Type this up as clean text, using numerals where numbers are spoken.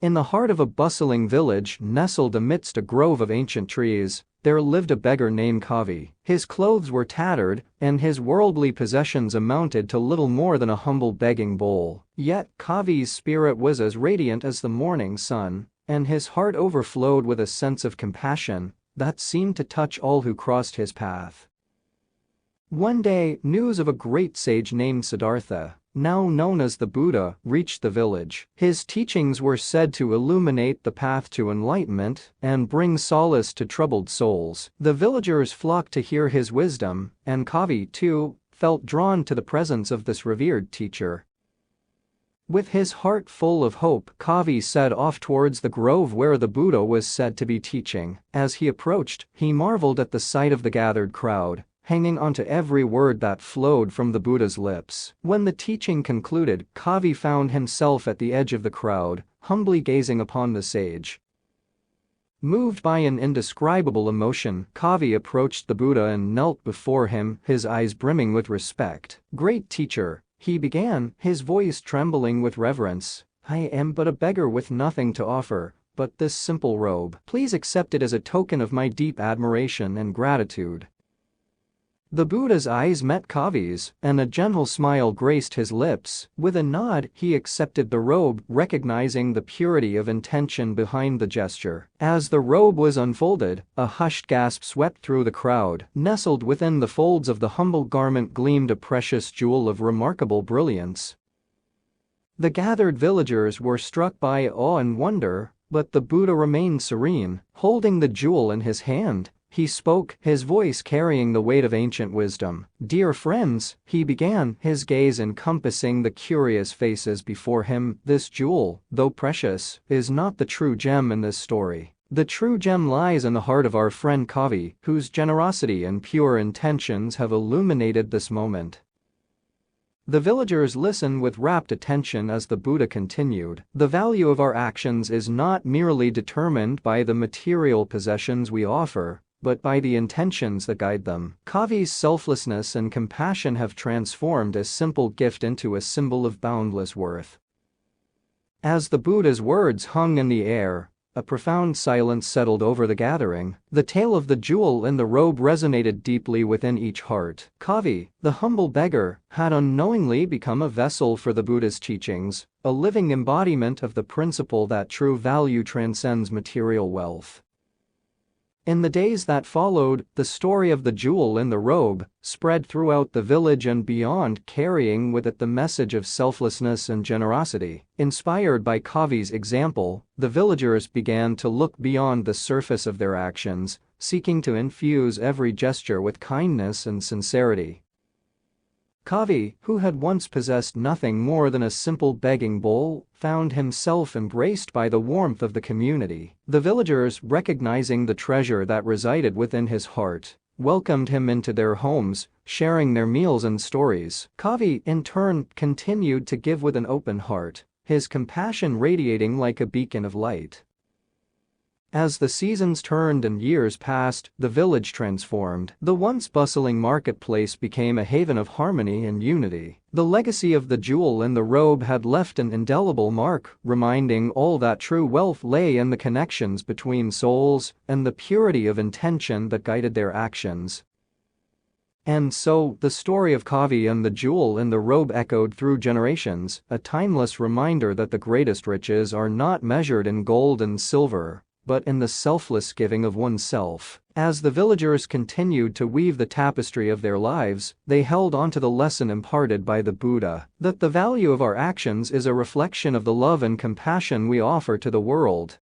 In the heart of a bustling village nestled amidst a grove of ancient trees, there lived a beggar named Kavi. His clothes were tattered, and his worldly possessions amounted to little more than a humble begging bowl. Yet Kavi's spirit was as radiant as the morning sun, and his heart overflowed with a sense of compassion that seemed to touch all who crossed his path. One day, news of a great sage named Siddhartha, now known as the Buddha, reached the village. His teachings were said to illuminate the path to enlightenment and bring solace to troubled souls. The villagers flocked to hear his wisdom, and Kavi, too, felt drawn to the presence of this revered teacher. With his heart full of hope, Kavi set off towards the grove where the Buddha was said to be teaching. As he approached, he marveled at the sight of the gathered crowd, hanging onto every word that flowed from the Buddha's lips. When the teaching concluded, Kavi found himself at the edge of the crowd, humbly gazing upon the sage. Moved by an indescribable emotion, Kavi approached the Buddha and knelt before him, his eyes brimming with respect. "Great teacher," he began, his voice trembling with reverence, "I am but a beggar with nothing to offer but this simple robe. Please accept it as a token of my deep admiration and gratitude." The Buddha's eyes met Kavi's, and a gentle smile graced his lips. With a nod, he accepted the robe, recognizing the purity of intention behind the gesture. As the robe was unfolded, a hushed gasp swept through the crowd. Nestled within the folds of the humble garment gleamed a precious jewel of remarkable brilliance. The gathered villagers were struck by awe and wonder, but the Buddha remained serene. Holding the jewel in his hand, he spoke, his voice carrying the weight of ancient wisdom. "Dear friends," he began, his gaze encompassing the curious faces before him, "this jewel, though precious, is not the true gem in this story. The true gem lies in the heart of our friend Kavi, whose generosity and pure intentions have illuminated this moment." The villagers listened with rapt attention as the Buddha continued, "The value of our actions is not merely determined by the material possessions we offer, but by the intentions that guide them." Kavi's selflessness and compassion have transformed a simple gift into a symbol of boundless worth. As the Buddha's words hung in the air, a profound silence settled over the gathering. The tale of the jewel in the robe resonated deeply within each heart. Kavi, the humble beggar, had unknowingly become a vessel for the Buddha's teachings, a living embodiment of the principle that true value transcends material wealth. In the days that followed, the story of the jewel in the robe spread throughout the village and beyond, carrying with it the message of selflessness and generosity. Inspired by Kavi's example, the villagers began to look beyond the surface of their actions, seeking to infuse every gesture with kindness and sincerity. Kavi, who had once possessed nothing more than a simple begging bowl, found himself embraced by the warmth of the community. The villagers, recognizing the treasure that resided within his heart, welcomed him into their homes, sharing their meals and stories. Kavi, in turn, continued to give with an open heart, his compassion radiating like a beacon of light. As the seasons turned and years passed, the village transformed. The once bustling marketplace became a haven of harmony and unity. The legacy of the jewel in the robe had left an indelible mark, reminding all that true wealth lay in the connections between souls and the purity of intention that guided their actions. And so, the story of Kavi and the jewel in the robe echoed through generations, a timeless reminder that the greatest riches are not measured in gold and silver, but in the selfless giving of oneself. As the villagers continued to weave the tapestry of their lives, they held on to the lesson imparted by the Buddha, that the value of our actions is a reflection of the love and compassion we offer to the world.